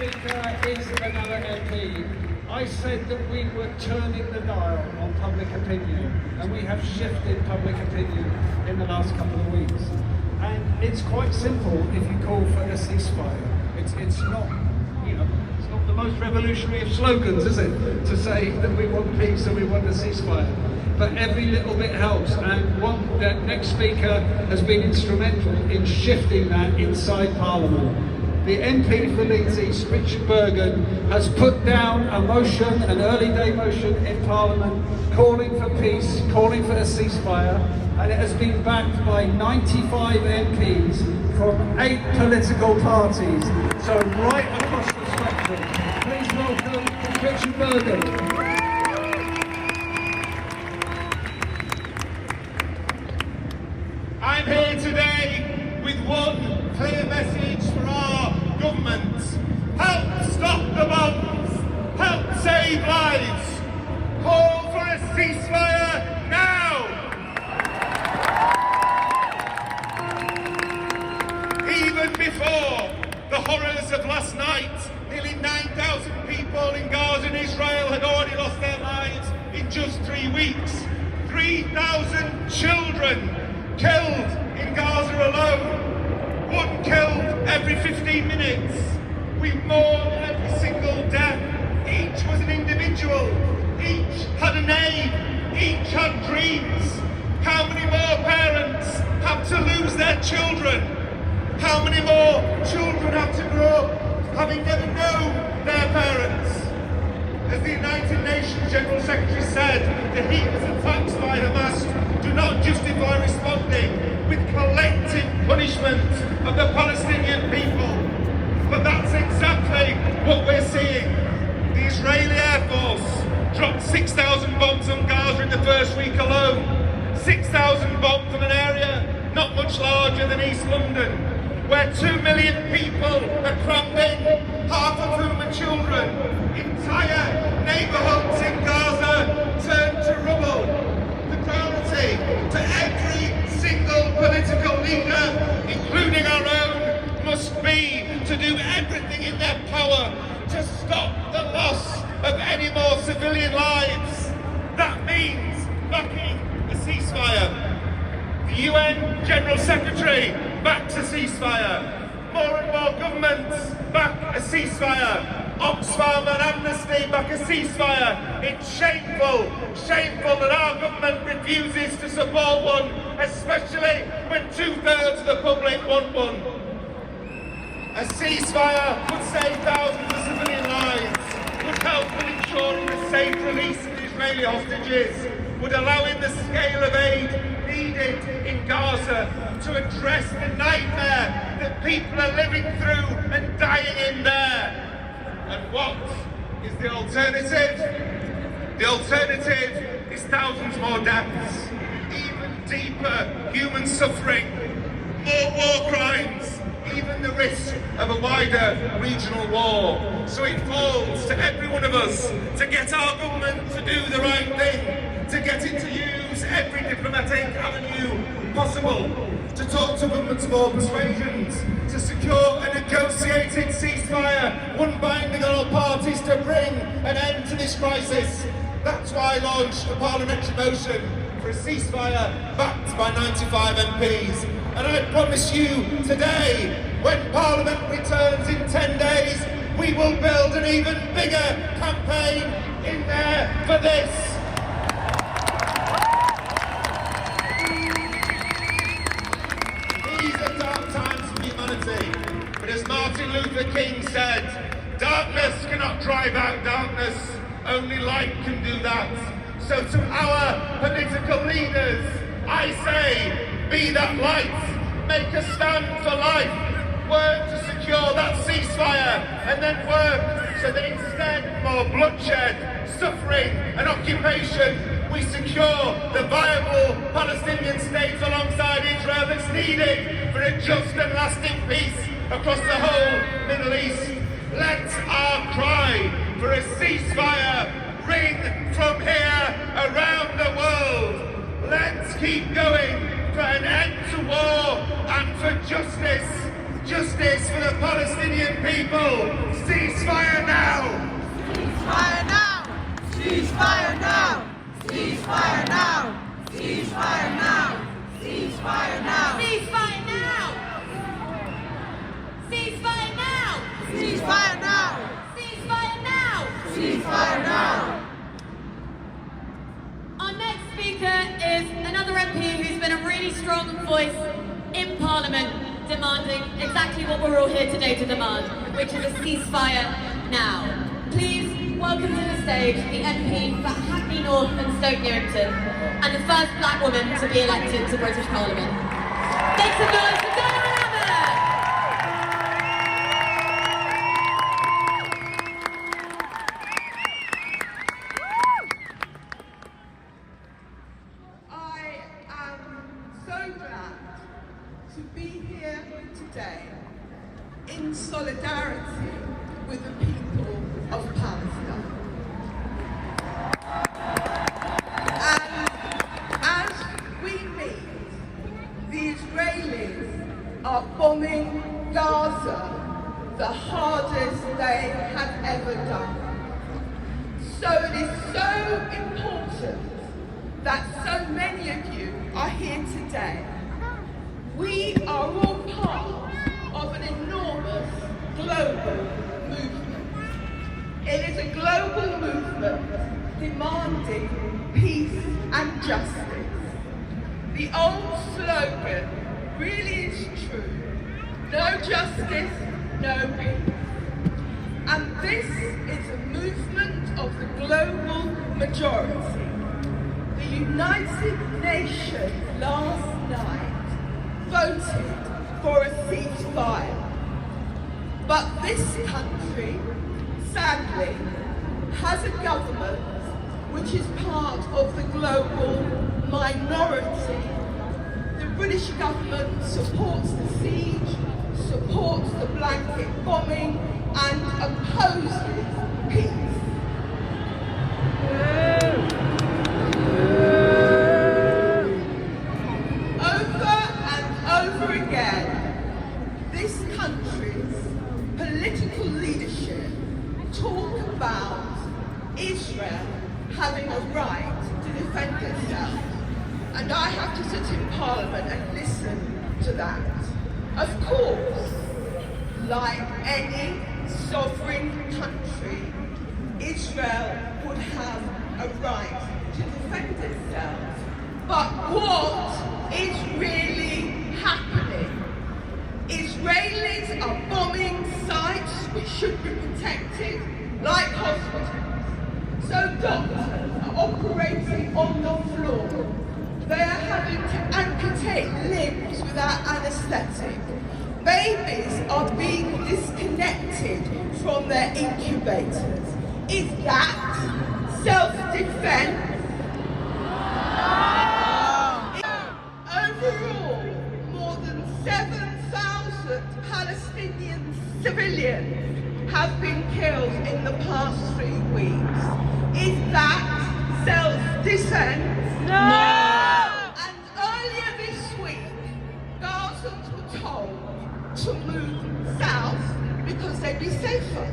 Speaker is another MP. I said that we were turning the dial on public opinion, and we have shifted public opinion in the last couple of weeks. And it's quite simple if you call for a ceasefire. It's not, it's not the most revolutionary of slogans, is it? To say that we want peace and we want a ceasefire. But every little bit helps, and the next speaker has been instrumental in shifting that inside Parliament. The MP for Leeds East, Richard Bergen, has put down a motion, an early day motion in Parliament, calling for peace, calling for a ceasefire, and it has been backed by 95 MPs from 8 political parties, so right across the spectrum. Please welcome Richard Bergen. I'm here today with one clear message for our government. Help stop the bombs. Help save lives. Call for a ceasefire now. Even before the horrors of last night, nearly 9,000 people in Gaza and Israel had already lost their lives in just 3 weeks. 3,000 children killed in Gaza alone. One killed every 15 minutes. We mourn every single death. Each was an individual. Each had a name. Each had dreams. How many more parents have to lose their children? How many more children have to grow up having never known their parents? As the United Nations General Secretary said, the heinous attacks by Hamas do not justify responding with collective punishment of the Palestinian people. But that's exactly what we're seeing. The Israeli Air Force dropped 6,000 bombs on Gaza in the first week alone. 6,000 bombs in an area not much larger than East London, where 2 million people are crammed in, half of whom are children. Entire neighbourhoods in Gaza turned to rubble. The priority to every single political leader, including our own, must be to do everything in their power to stop the loss of any more civilian lives. That means backing a ceasefire. The UN General Secretary backs a ceasefire. More and more governments back a ceasefire. Oxfam and Amnesty back a ceasefire. It's shameful that our government refuses to support one, especially when 2/3 of the public want one. A ceasefire would save thousands of civilian lives, would help in ensuring the safe release of the Israeli hostages, would allow in the scale of aid needed in Gaza to address the nightmare that people are living through and dying in there. And what is the alternative? The alternative is thousands more deaths, even deeper human suffering, more war crimes, even the risk of a wider regional war. So it falls to every one of us to get our government to do the right thing, to get it to use every diplomatic avenue possible, to talk to governments of all persuasions, to secure a negotiated ceasefire, one binding on all parties to bring an end to this crisis. That's why I launched a parliamentary motion for a ceasefire backed by 95 MPs. And I promise you today, when Parliament returns in 10 days, we will build an even bigger campaign in there for this. These are dark times for humanity, but as Martin Luther King said, darkness cannot drive out darkness, only light can do that. So to our political leaders, I say, be that light, make a stand for life, work to secure that ceasefire, and then work so that instead of more bloodshed, suffering and occupation, we secure the viable Palestinian state alongside Israel that's needed for a just and lasting peace across the whole Middle East. Let our cry for a ceasefire ring from here around the world. Let's keep going for an end to war and for justice. Justice for the Palestinian people. Cease Ceasefire now! Ceasefire now! Ceasefire now! Ceasefire now! Ceasefire now! Ceasefire now! Ceasefire now! Ceasefire now! Ceasefire now! Ceasefire now! Ceasefire now! Our next speaker is another MP who's been a really strong voice in Parliament, demanding exactly what we're all here today to demand, which is a ceasefire now. Please welcome to the stage the MP for Hackney North and Stoke Newington, and the first black woman to be elected to British Parliament. Make some noise for Diana! I am so glad to be here today in solidarity with the people of Palestine. And as we meet, the Israelis are bombing Gaza the hardest they have ever done. So it is so important that so many of you are here today. We are all part of an enormous global movement. It is a global movement demanding peace and justice. The old slogan really is true: no justice, no peace. And this is a movement of the global majority. The United Nations last night voted for a ceasefire. But this country, sadly, has a government which is part of the global minority. The British government supports the siege, supports the blanket bombing, and opposes peace. Over and over again, this country's political leadership talk about Israel having a right to defend itself. And I have to sit in Parliament and listen to that. Of course, like any sovereign country, Israel would have a right to defend itself. But what is really happening? Israelis are bombing sites which should be protected, like hospitals. So doctors are operating on the floor. They are having to amputate limbs without anaesthetic. Babies are being disconnected from their incubators. Is that self-defense? Overall, more than 7,000 Palestinian civilians have been killed in the past 3 weeks. Is that self-defense? No! And earlier this week, Gazans were told to move south because they'd be safer.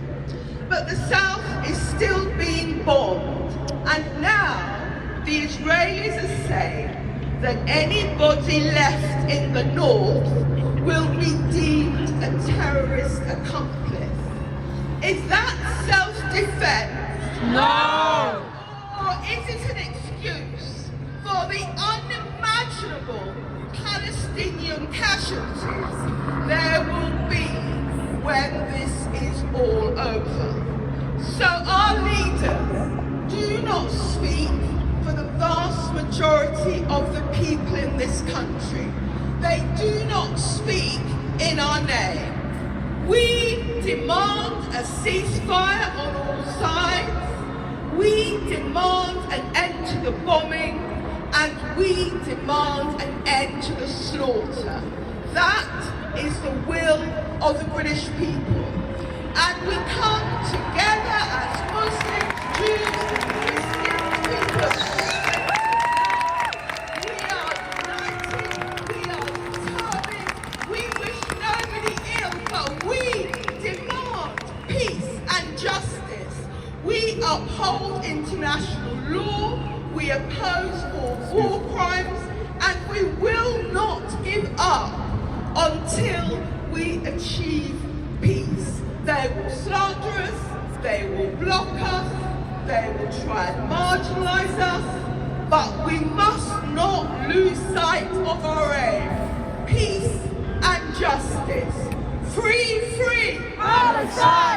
But the south is still being bombed. And now the Israelis are saying that anybody left in the north will be deemed a terrorist accomplice. Is that self-defense? No! Or is it an excuse for the unimaginable Palestinian casualties there will be when this is all over? So our leaders do not speak for the vast majority of the people in this country. They do not speak in our name. We demand a ceasefire on all sides. We demand an end to the bombing, and we demand an end to the slaughter. That is the will of the British people. And we come together as Muslims, Jews, Christians, people. We are united, we are determined, we wish nobody ill, but we demand peace and uphold international law, we oppose all war crimes, and we will not give up until we achieve peace. They will slander us, they will block us, they will try and marginalise us, but we must not lose sight of our aim. Peace and justice. Free, free! Palestine!